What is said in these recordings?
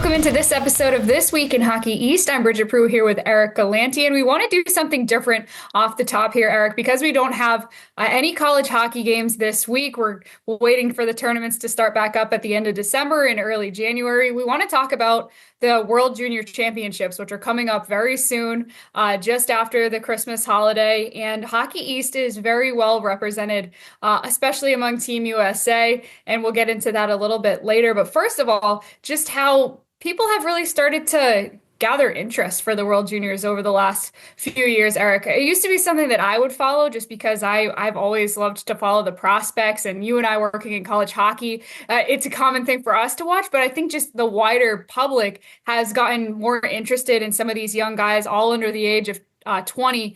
Welcome into this episode of This Week in Hockey East. I'm Bridget Prue here with Eric Galanti, and we want to do something different off the top here, Eric, because we don't have any college hockey games this week. We're waiting for the tournaments to start back up at the end of December and early January. We want to talk about the World Junior Championships, which are coming up very soon, just after the Christmas holiday. And Hockey East is very well represented, especially among Team USA. And we'll get into that a little bit later. But first of all, just how people have really started to gather interest for the World Juniors over the last few years, Eric. It used to be something that I would follow just because I've always loved to follow the prospects, and you and I working in college hockey, it's a common thing for us to watch, but I think just the wider public has gotten more interested in some of these young guys all under the age of 20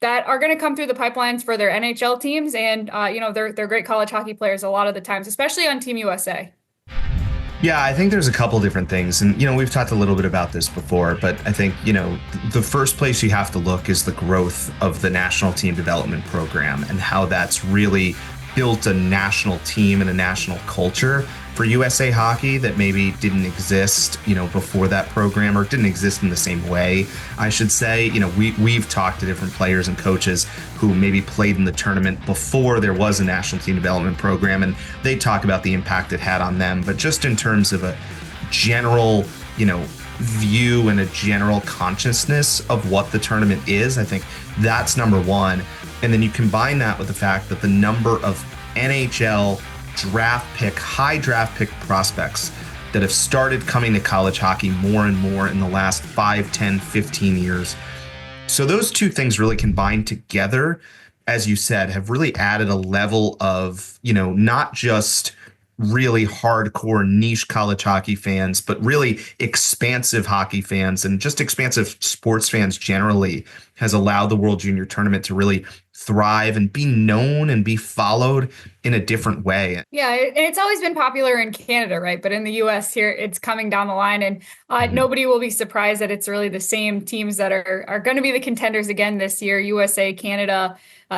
that are going to come through the pipelines for their NHL teams, and they're great college hockey players a lot of the times, especially on Team USA. Yeah, I think there's a couple different things. And, we've talked a little bit about this before, but I think, the first place you have to look is the growth of the national team development program and how that's really built a national team and a national culture for USA Hockey that maybe didn't exist, before that program, or didn't exist in the same way, I should say. We've talked to different players and coaches who maybe played in the tournament before there was a national team development program, and they talk about the impact it had on them. But just in terms of a general, view and a general consciousness of what the tournament is, I think that's number one. And then you combine that with the fact that the number of NHL high draft pick prospects that have started coming to college hockey more and more in the last 5, 10, 15 years. So those two things really combined together, as you said, have really added a level of, not just really hardcore niche college hockey fans, but really expansive hockey fans and just expansive sports fans generally, has allowed the World Junior Tournament to really thrive and be known and be followed in a different way. Yeah, and it's always been popular in Canada, right? But in the US here, it's coming down the line, and nobody will be surprised that it's really the same teams that are going to be the contenders again this year. USA, Canada,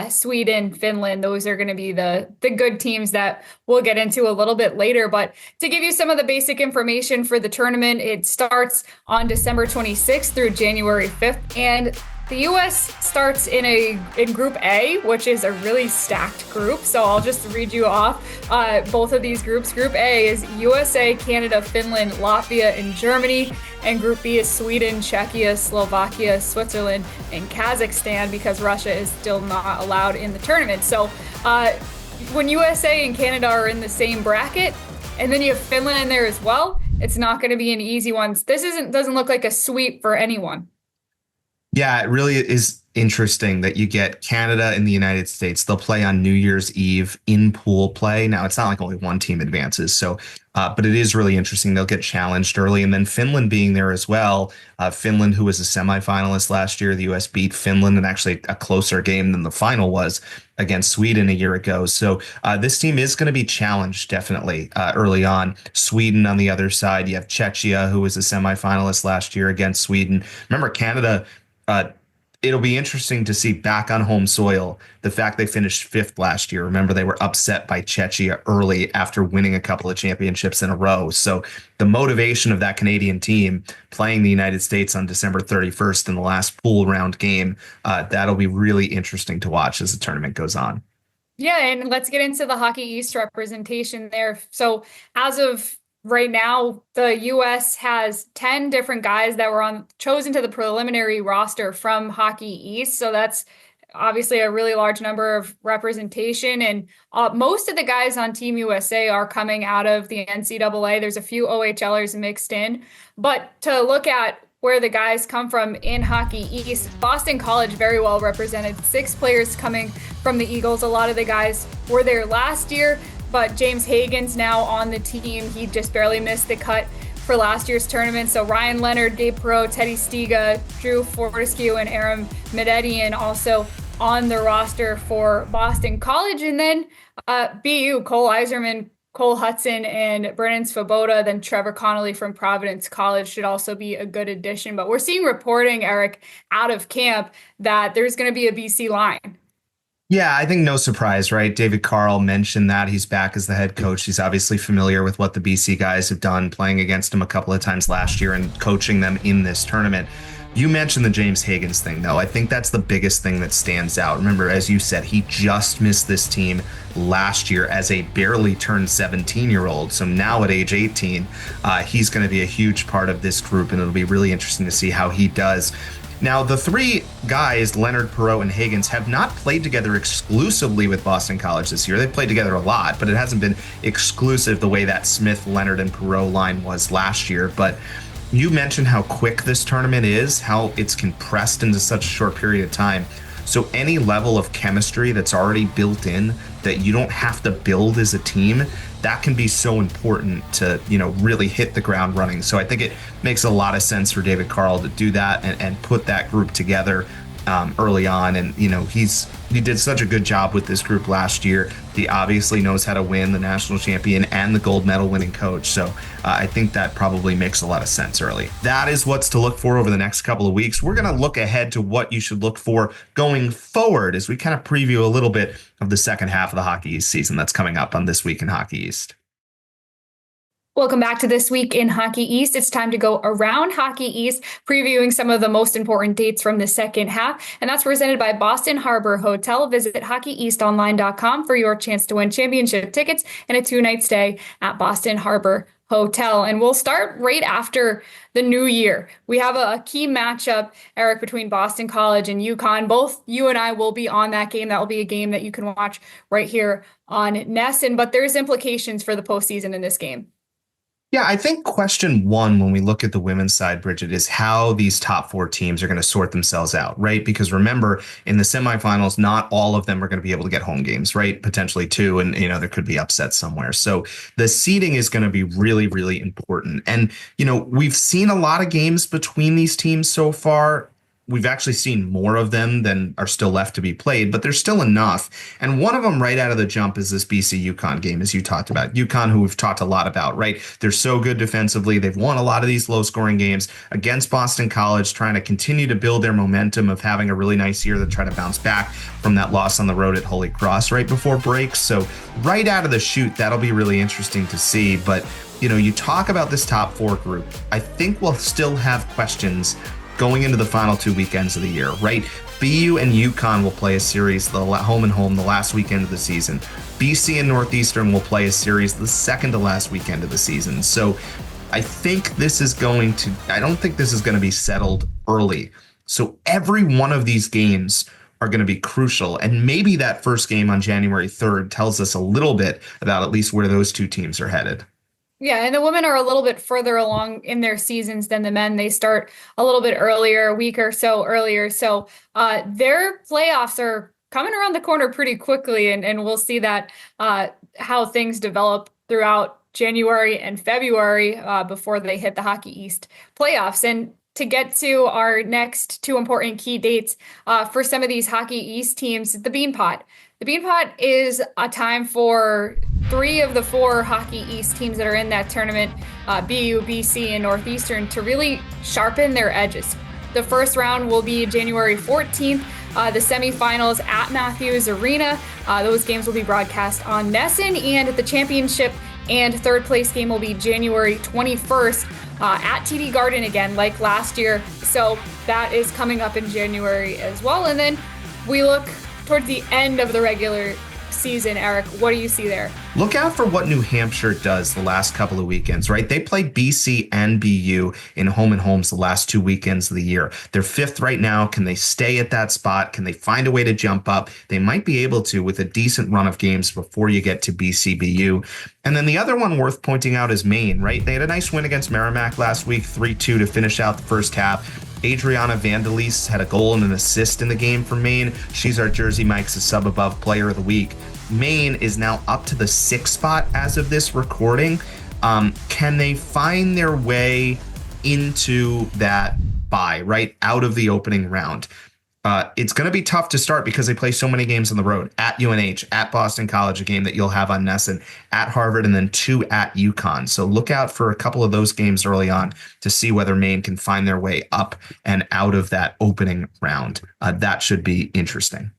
Sweden, Finland, those are going to be the good teams that we'll get into a little bit later. But to give you some of the basic information for the tournament, it starts on December 26th through January 5th. And the U.S. starts in Group A, which is a really stacked group. So I'll just read you off both of these groups. Group A is USA, Canada, Finland, Latvia, and Germany. And Group B is Sweden, Czechia, Slovakia, Switzerland, and Kazakhstan, because Russia is still not allowed in the tournament. So when USA and Canada are in the same bracket, and then you have Finland in there as well, it's not going to be an easy one. This doesn't look like a sweep for anyone. Yeah, it really is interesting that you get Canada and the United States. They'll play on New Year's Eve in pool play. Now, it's not like only one team advances, but it is really interesting. They'll get challenged early. And then Finland being there as well. Finland, who was a semifinalist last year, the U.S. beat Finland in actually a closer game than the final was against Sweden a year ago. So this team is going to be challenged definitely early on. Sweden on the other side, you have Czechia, who was a semifinalist last year against Sweden. Remember, Canada, it'll be interesting to see back on home soil the fact they finished fifth last year. Remember, they were upset by Czechia early after winning a couple of championships in a row. So the motivation of that Canadian team playing the United States on December 31st in the last pool round game, that'll be really interesting to watch as the tournament goes on. Yeah, and let's get into the Hockey East representation there. So as of right now, the U.S. has 10 different guys that were chosen to the preliminary roster from Hockey East. So that's obviously a really large number of representation. And most of the guys on Team USA are coming out of the NCAA. There's a few OHLers mixed in. But to look at where the guys come from in Hockey East, Boston College very well represented. 6 players coming from the Eagles. A lot of the guys were there last year, but James Hagan's now on the team. He just barely missed the cut for last year's tournament. So Ryan Leonard, Gabe Perreault, Teddy Stiga, Drew Fortescue, and Aram Mededian also on the roster for Boston College. And then BU, Cole Iserman, Cole Hudson, and Brennan Svoboda, then Trevor Connolly from Providence College should also be a good addition. But we're seeing reporting, Eric, out of camp that there's going to be a BC line. Yeah, I think no surprise, right? David Carl mentioned that he's back as the head coach. He's obviously familiar with what the BC guys have done, playing against him a couple of times last year and coaching them in this tournament. You mentioned the James Higgins thing, though. I think that's the biggest thing that stands out. Remember, as you said, he just missed this team last year as a barely turned 17-year-old. So now at age 18, he's going to be a huge part of this group, and it'll be really interesting to see how he does. Now, the three guys, Leonard, Perot, and Higgins, have not played together exclusively with Boston College this year. They've played together a lot, but it hasn't been exclusive the way that Smith, Leonard, and Perot line was last year. But you mentioned how quick this tournament is, how it's compressed into such a short period of time. So any level of chemistry that's already built in that you don't have to build as a team, that can be so important to, really hit the ground running. So I think it makes a lot of sense for David Carl to do that and put that group together early on. And, he did such a good job with this group last year. He obviously knows how to win, the national champion and the gold medal winning coach. So I think that probably makes a lot of sense early. That is what's to look for over the next couple of weeks. We're going to look ahead to what you should look for going forward as we kind of preview a little bit of the second half of the Hockey East season that's coming up on This Week in Hockey East. Welcome back to This Week in Hockey East. It's time to go around Hockey East, previewing some of the most important dates from the second half. And that's presented by Boston Harbor Hotel. Visit hockeyeastonline.com for your chance to win championship tickets and a 2-night stay at Boston Harbor Hotel. And we'll start right after the new year. We have a key matchup, Eric, between Boston College and UConn. Both you and I will be on that game. That will be a game that you can watch right here on NESN, but there's implications for the postseason in this game. Yeah, I think question one when we look at the women's side, Bridget, is how these top four teams are going to sort themselves out, right? Because remember, in the semifinals, not all of them are going to be able to get home games, right? Potentially two, and there could be upsets somewhere. So the seeding is going to be really, really important. And we've seen a lot of games between these teams so far. We've actually seen more of them than are still left to be played, but there's still enough. And one of them right out of the jump is this BC UConn game, as you talked about. UConn, who we've talked a lot about, right? They're so good defensively. They've won a lot of these low scoring games against Boston College, trying to continue to build their momentum of having a really nice year to try to bounce back from that loss on the road at Holy Cross right before break. So right out of the chute, that'll be really interesting to see. But, you talk about this top four group. I think we'll still have questions going into the final 2 weekends of the year, right? BU and UConn will play a series, the home and home, the last weekend of the season. BC and Northeastern will play a series the second to last weekend of the season. So I don't think this is going to be settled early. So every one of these games are going to be crucial. And maybe that first game on January 3rd tells us a little bit about at least where those two teams are headed. Yeah, and the women are a little bit further along in their seasons than the men. They start a little bit earlier, a week or so earlier. So their playoffs are coming around the corner pretty quickly, and we'll see that how things develop throughout January and February before they hit the Hockey East playoffs. And to get to our next two important key dates for some of these Hockey East teams, the Beanpot. The Beanpot is a time for three of the four Hockey East teams that are in that tournament, BU, BC, and Northeastern, to really sharpen their edges. The first round will be January 14th. The semifinals at Matthews Arena. Those games will be broadcast on NESN, and the championship and third place game will be January 21st at TD Garden again, like last year. So that is coming up in January as well. And then we look towards the end of the regular season. Eric, what do you see there? Look out for what New Hampshire does the last couple of weekends, right? They play BC and BU in home and homes the last 2 weekends of the year. They're fifth right now. Can they stay at that spot? Can they find a way to jump up? They might be able to with a decent run of games before you get to BC BU. And then the other one worth pointing out is Maine, right? They had a nice win against Merrimack last week, 3-2 to finish out the first half. Adriana Vandelis had a goal and an assist in the game for Maine. She's our Jersey Mike's sub above player of the week. Maine is now up to the 6th spot as of this recording. Can they find their way into that bye, right? Out of the opening round. It's going to be tough to start because they play so many games on the road at UNH, at Boston College, a game that you'll have on NESN, at Harvard, and then 2 at UConn. So look out for a couple of those games early on to see whether Maine can find their way up and out of that opening round. That should be interesting.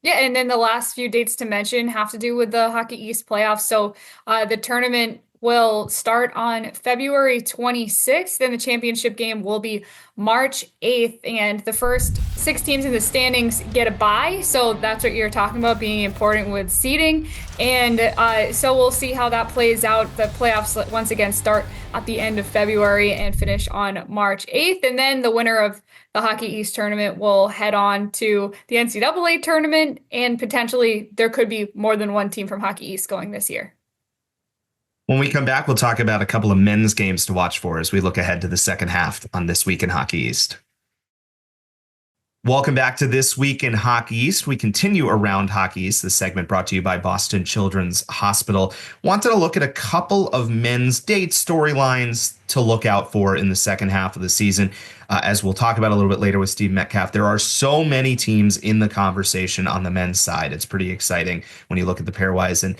Yeah, and then the last few dates to mention have to do with the Hockey East playoffs. So the tournament will start on February 26th, and the championship game will be March 8th. And the first six teams in the standings get a bye. So that's what you're talking about being important with seeding. And so we'll see how that plays out. The playoffs once again start at the end of February and finish on March 8th. And then the winner of the Hockey East tournament will head on to the NCAA tournament, and potentially there could be more than one team from Hockey East going this year. When we come back, we'll talk about a couple of men's games to watch for as we look ahead to the second half on This Week in Hockey East. Welcome back to This Week in Hockey East. We continue around Hockey East, this segment brought to you by Boston Children's Hospital. Wanted to look at a couple of men's dates, storylines to look out for in the second half of the season. As we'll talk about a little bit later with Steve Metcalf, there are so many teams in the conversation on the men's side. It's pretty exciting when you look at the pairwise. And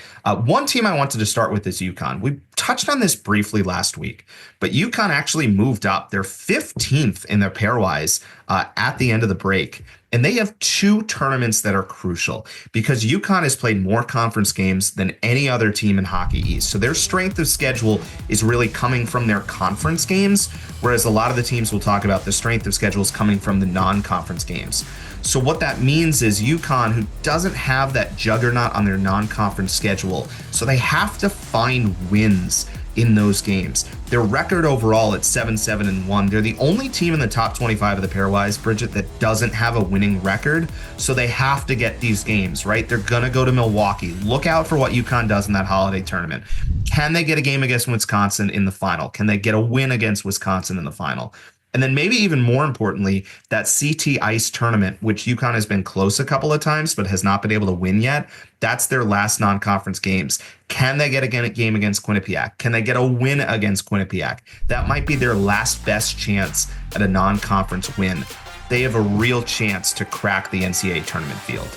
one team I wanted to start with is UConn. We touched on this briefly last week, but UConn actually moved up. They're 15th in their pairwise at the end of the break. And they have two tournaments that are crucial because UConn has played more conference games than any other team in Hockey East. So their strength of schedule is really coming from their conference games, whereas a lot of the teams we'll talk about, the strength of schedule is coming from the non-conference games. So what that means is UConn, who doesn't have that juggernaut on their non-conference schedule, so they have to find wins in those games. Their record overall at 7-7-1. They're the only team in the top 25 of the pairwise, Bridget, that doesn't have a winning record. So they have to get these games, right? They're going to go to Milwaukee. Look out for what UConn does in that holiday tournament. Can they get a game against Wisconsin in the final? Can they get a win against Wisconsin in the final? And then maybe even more importantly, that CT Ice tournament, which UConn has been close a couple of times, but has not been able to win yet. That's their last non-conference games. Can they get a game against Quinnipiac? Can they get a win against Quinnipiac? That might be their last best chance at a non-conference win. They have a real chance to crack the NCAA tournament field.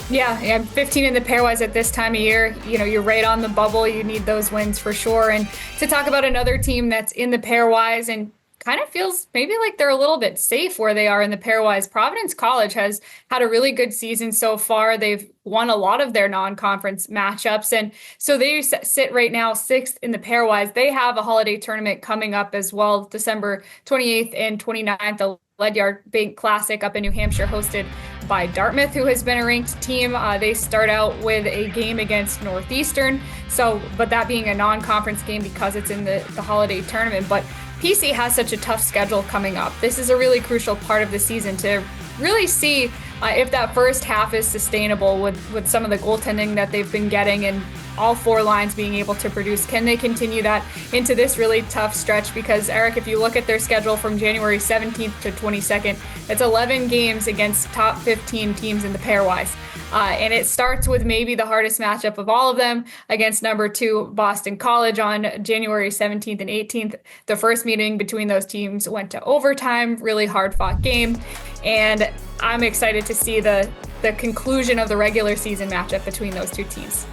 Yeah, 15 in the pairwise at this time of year. You know, you're right on the bubble. You need those wins for sure. And to talk about another team that's in the pairwise and kind of feels maybe like they're a little bit safe where they are in the pairwise. Providence College has had a really good season so far. They've won a lot of their non-conference matchups. And so they sit right now sixth in the pairwise. They have a holiday tournament coming up as well, December 28th and 29th, the Ledyard Bank Classic up in New Hampshire, hosted by Dartmouth, who has been a ranked team. They start out with a game against Northeastern. But that being a non-conference game because it's in the holiday tournament. But PC has such a tough schedule coming up. This is a really crucial part of the season to really see if that first half is sustainable with some of the goaltending that they've been getting and all four lines being able to produce. Can they continue that into this really tough stretch? Because, Eric, if you look at their schedule from January 17th to 22nd, it's 11 games against top 15 teams in the pairwise. And it starts with maybe the hardest matchup of all of them against number 2 Boston College on January 17th and 18th. The first meeting between those teams went to overtime, really hard-fought game. And I'm excited to see the conclusion of the regular season matchup between those two teams.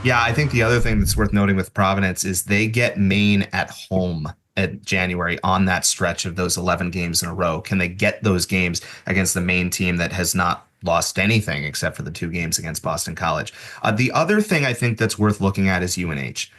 Yeah, I think the other thing that's worth noting with Providence is they get Maine at home at January on that stretch of those 11 games in a row. Can they get those games against the Maine team that has not lost anything except for the 2 games against Boston College? The other thing I think that's worth looking at is UNH.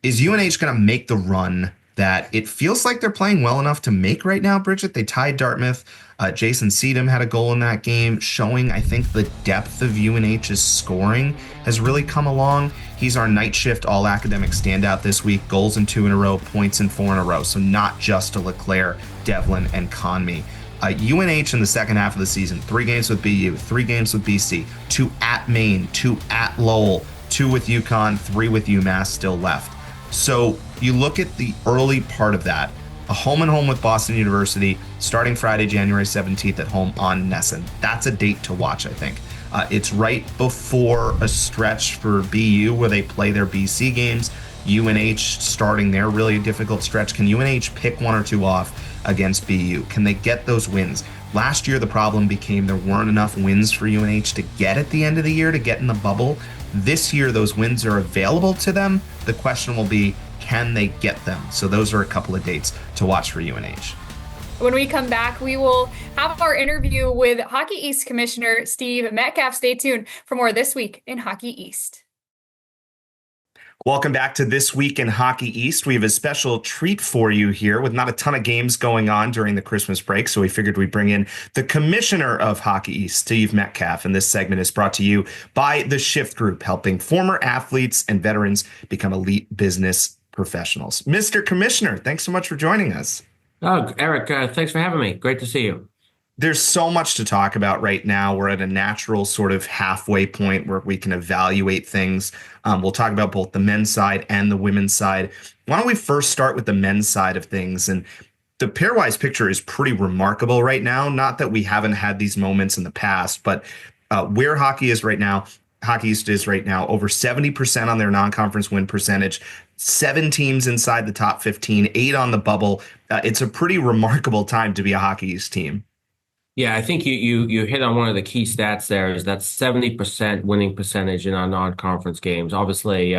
Is UNH going to make the run that it feels like they're playing well enough to make right now, Bridget? They tied Dartmouth. Jason Seedham had a goal in that game, showing, I think, the depth of UNH's scoring has really come along. He's our night shift all-academic standout this week. Goals in 2 in a row, points in 4 in a row. So not just to Leclerc, Devlin, and Conmee. UNH in the second half of the season, 3 games with BU, 3 games with BC, 2 at Maine, 2 at Lowell, 2 with UConn, 3 with UMass still left. So you look at the early part of that, a home and home with Boston University, starting Friday, January 17th at home on Nesson. That's a date to watch, I think. It's right before a stretch for BU where they play their BC games. UNH starting their really difficult stretch. Can UNH pick 1 or 2 off against BU? Can they get those wins? Last year, the problem became there weren't enough wins for UNH to get at the end of the year to get in the bubble. This year, those wins are available to them. The question will be, can they get them? So those are a couple of dates to watch for UNH. When we come back, we will have our interview with Hockey East Commissioner Steve Metcalf. Stay tuned for more this week in Hockey East. Welcome back to This Week in Hockey East. We have a special treat for you here with not a ton of games going on during the Christmas break, so we figured we'd bring in the Commissioner of Hockey East, Steve Metcalf, and this segment is brought to you by the Shift Group, helping former athletes and veterans become elite business professionals. Mr. Commissioner, thanks so much for joining us. Oh, Eric, thanks for having me. Great to see you. There's so much to talk about right now. We're at a natural sort of halfway point where we can evaluate things. We'll talk about both the men's side and the women's side. Why don't we first start with the men's side of things? And the pairwise picture is pretty remarkable right now. Not that we haven't had these moments in the past, but where hockey is right now, Hockey East is right now over 70% on their non-conference win percentage, 7 teams inside the top 15, 8 on the bubble. It's a pretty remarkable time to be a Hockey East team. Yeah, I think you hit on one of the key stats there is that 70% winning percentage in our non-conference games. Obviously,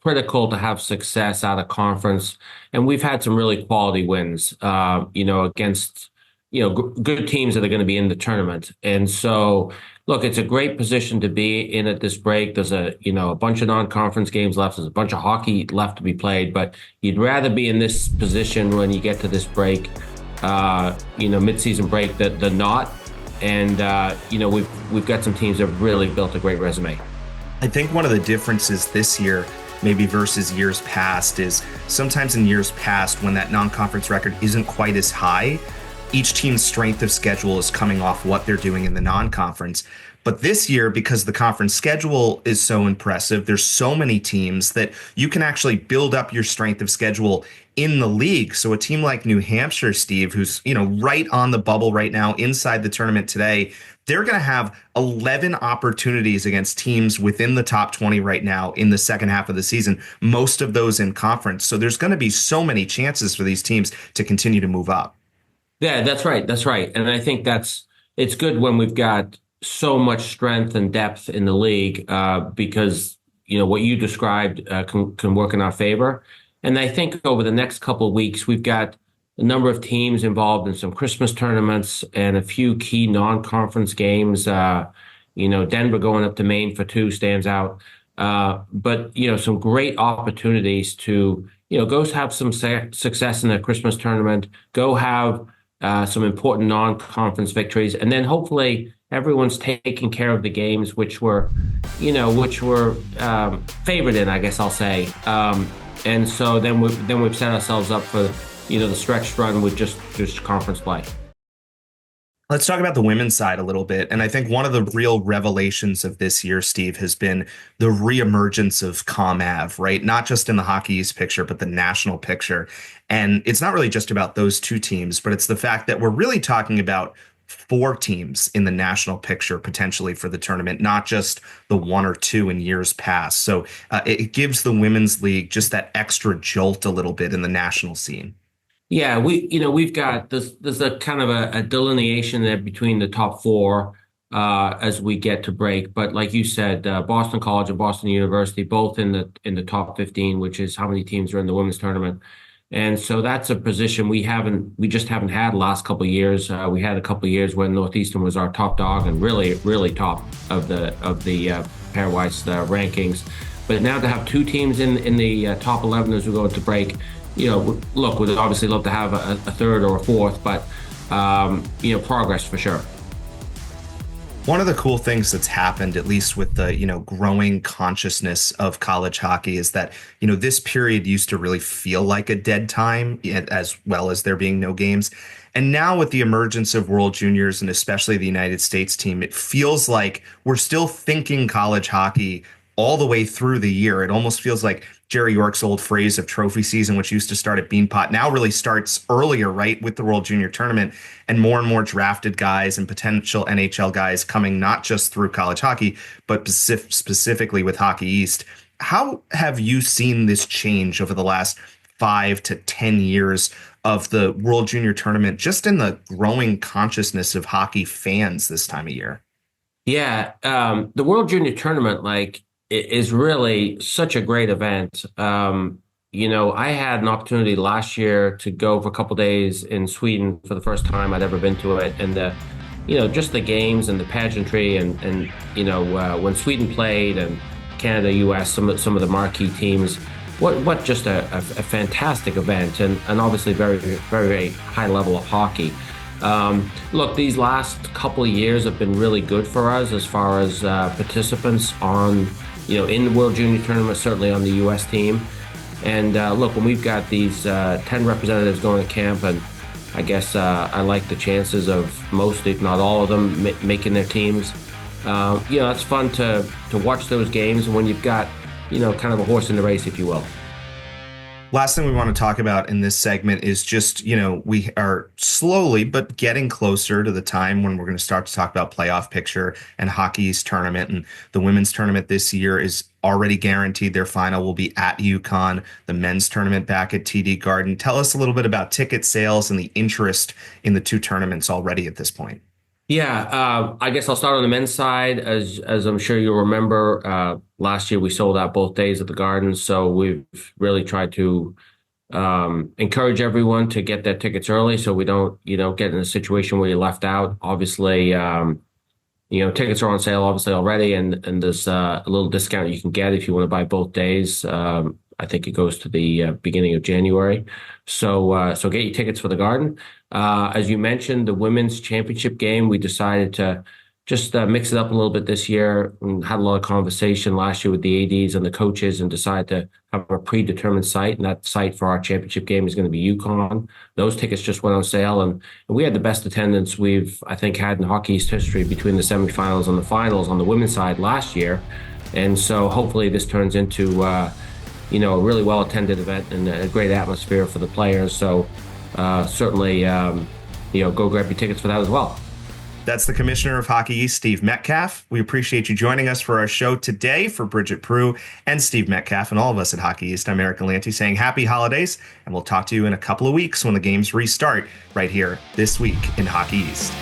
critical to have success out of conference, and we've had some really quality wins, against good teams that are going to be in the tournament. And so, look, it's a great position to be in at this break. There's a bunch of non-conference games left. There's a bunch of hockey left to be played, but you'd rather be in this position when you get to this break. Mid-season break than not. And we've got some teams that have really built a great resume. I think one of the differences this year, maybe versus years past, is sometimes in years past when that non-conference record isn't quite as high, each team's strength of schedule is coming off what they're doing in the non-conference. But this year, because the conference schedule is so impressive, there's so many teams that you can actually build up your strength of schedule in the league. So a team like New Hampshire, Steve, who's, right on the bubble right now inside the tournament today, they're going to have 11 opportunities against teams within the top 20 right now in the second half of the season, most of those in conference. So there's going to be so many chances for these teams to continue to move up. Yeah, that's right. That's right. And I think it's good when we've got so much strength and depth in the league, because what you described can work in our favor. And I think over the next couple of weeks, we've got a number of teams involved in some Christmas tournaments and a few key non-conference games. Denver going up to Maine for 2 stands out. But some great opportunities to go have some success in the Christmas tournament, go have some important non-conference victories, and then hopefully everyone's taking care of the games which were favored in, I guess I'll say. And so then we've set ourselves up for the stretch run with just conference play. Let's talk about the women's side a little bit. And I think one of the real revelations of this year, Steve, has been the reemergence of ComAv, right? Not just in the Hockey East picture, but the national picture. And it's not really just about those 2 teams, but it's the fact that we're really talking about 4 teams in the national picture potentially for the tournament, not just the 1 or 2 in years past. So it gives the women's league just that extra jolt a little bit in the national scene. Yeah, we've got there's a kind of a delineation there between the top 4 as we get to break. But like you said, Boston College and Boston University both in the top 15, which is how many teams are in the women's tournament. And so that's a position we just haven't had the last couple of years. We had a couple of years when Northeastern was our top dog and really, really top of the pairwise rankings. But now to have 2 teams in the top 11 as we go into break, look, we'd obviously love to have a third or a fourth, but progress for sure. One of the cool things that's happened, at least with the, growing consciousness of college hockey, is that, this period used to really feel like a dead time, as well as there being no games. And now with the emergence of World Juniors and especially the United States team, it feels like we're still thinking college hockey all the way through the year. It almost feels like Jerry York's old phrase of trophy season, which used to start at Beanpot, now really starts earlier, right, with the World Junior Tournament, and more drafted guys and potential NHL guys coming not just through college hockey, but specifically with Hockey East. How have you seen this change over the last 5 to 10 years of the World Junior Tournament, just in the growing consciousness of hockey fans this time of year? Yeah, the World Junior Tournament, is really such a great event. I had an opportunity last year to go for a couple days in Sweden for the first time I'd ever been to it, and just the games and the pageantry, and when Sweden played and Canada, U.S., some of the marquee teams. What just a fantastic event, and obviously very, very, very high level of hockey. Look, these last couple of years have been really good for us as far as participants in the World Junior Tournament, certainly on the U.S. team. And look, when we've got these 10 representatives going to camp, and I guess I like the chances of most, if not all of them, making their teams. It's fun to watch those games when you've got, kind of a horse in the race, if you will. Last thing we want to talk about in this segment is just, we are slowly but getting closer to the time when we're going to start to talk about playoff picture and Hockey East tournament. And the women's tournament this year is already guaranteed. Their final will be at UConn, the men's tournament back at TD Garden. Tell us a little bit about ticket sales and the interest in the two tournaments already at this point. Yeah, I guess I'll start on the men's side. As I'm sure you'll remember, last year we sold out both days at the Garden, so we've really tried to encourage everyone to get their tickets early, so we don't, get in a situation where you're left out. Obviously, tickets are on sale obviously already, and there's a little discount you can get if you want to buy both days. I think it goes to the beginning of January. So get your tickets for the Garden. As you mentioned, the women's championship game, we decided to just mix it up a little bit this year, and had a lot of conversation last year with the ADs and the coaches, and decided to have a predetermined site. And that site for our championship game is going to be UConn. Those tickets just went on sale, and we had the best attendance I think, had in Hockey East history between the semifinals and the finals on the women's side last year. And so hopefully this turns into a really well-attended event and a great atmosphere for the players. So certainly, go grab your tickets for that as well. That's the Commissioner of Hockey East, Steve Metcalf. We appreciate you joining us for our show today. For Bridget Prue and Steve Metcalf and all of us at Hockey East, I'm Eric Galanti saying happy holidays, and we'll talk to you in a couple of weeks when the games restart right here this week in Hockey East.